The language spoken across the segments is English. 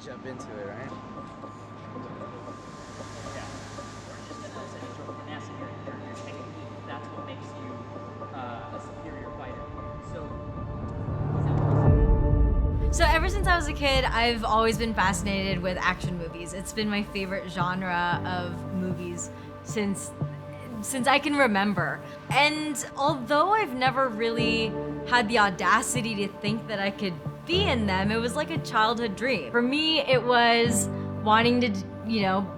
jump into it, right? Yeah. We're just gonna essentially show finesse in your technique. That's what makes you a superior fighter. So ever since I was a kid, I've always been fascinated with action movies. It's been my favorite genre of movies since I can remember. And although I've never really had the audacity to think that I could be in them, it was like a childhood dream. For me, it was wanting to,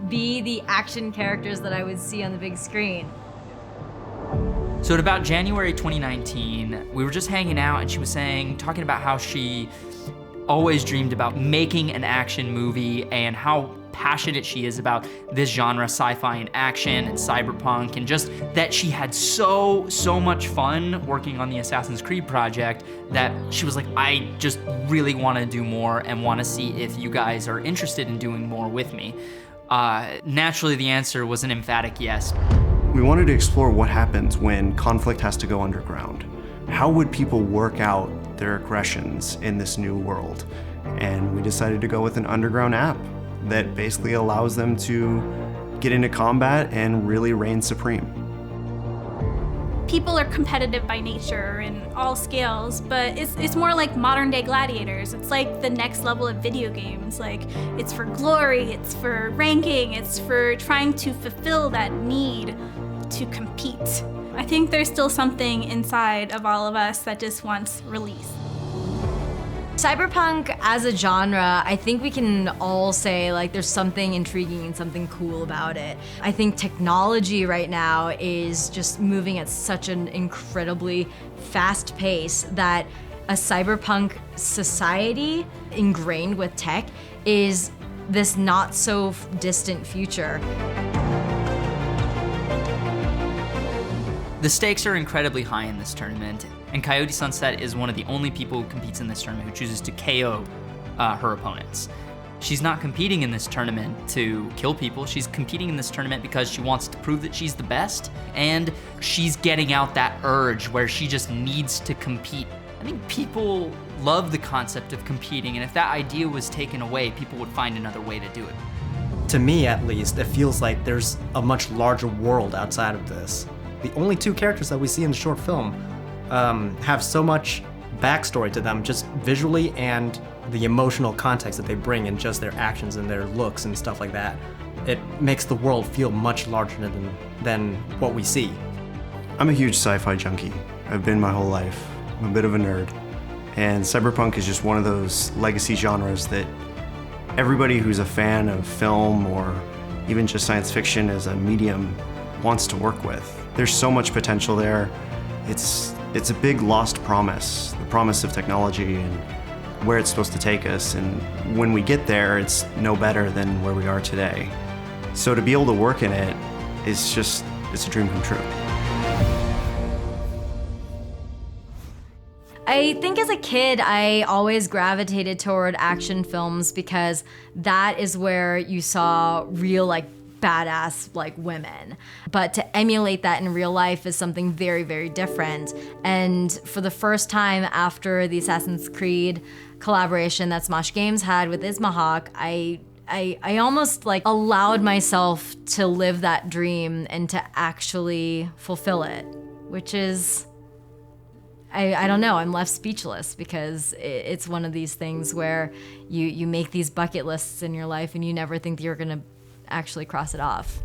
be the action characters that I would see on the big screen. So at about January 2019, we were just hanging out and she was talking about how she always dreamed about making an action movie and how passionate she is about this genre, sci-fi and action and cyberpunk, and just that she had so much fun working on the Assassin's Creed project that she was like, I just really want to do more and want to see if you guys are interested in doing more with me. Naturally, the answer was an emphatic yes. We wanted to explore what happens when conflict has to go underground. How would people work out their aggressions in this new world? And we decided to go with an underground app that basically allows them to get into combat and really reign supreme. People are competitive by nature in all scales, but it's more like modern day gladiators. It's like the next level of video games. Like, it's for glory, it's for ranking, it's for trying to fulfill that need to compete. I think there's still something inside of all of us that just wants release. Cyberpunk as a genre, I think we can all say there's something intriguing and something cool about it. I think technology right now is just moving at such an incredibly fast pace that a cyberpunk society ingrained with tech is this not so distant future. The stakes are incredibly high in this tournament, and Coyote Sunset is one of the only people who competes in this tournament who chooses to KO her opponents. She's not competing in this tournament to kill people, she's competing in this tournament because she wants to prove that she's the best, and she's getting out that urge where she just needs to compete. I think people love the concept of competing, and if that idea was taken away, people would find another way to do it. To me, at least, it feels like there's a much larger world outside of this. The only two characters that we see in the short film have so much backstory to them, just visually, and the emotional context that they bring in just their actions and their looks and stuff like that. It makes the world feel much larger than what we see. I'm a huge sci-fi junkie. I've been my whole life. I'm a bit of a nerd. And cyberpunk is just one of those legacy genres that everybody who's a fan of film or even just science fiction as a medium wants to work with. There's so much potential there. It's a big lost promise, the promise of technology and where it's supposed to take us. And when we get there, it's no better than where we are today. So to be able to work in it is it's a dream come true. I think as a kid, I always gravitated toward action films because that is where you saw real badass women. But to emulate that in real life is something very, very different. And for the first time after the Assassin's Creed collaboration that Smosh Games had with Ismahawk, I almost allowed myself to live that dream and to actually fulfill it, which is, I don't know, I'm left speechless because it's one of these things where you make these bucket lists in your life and you never think that you're gonna actually cross it off.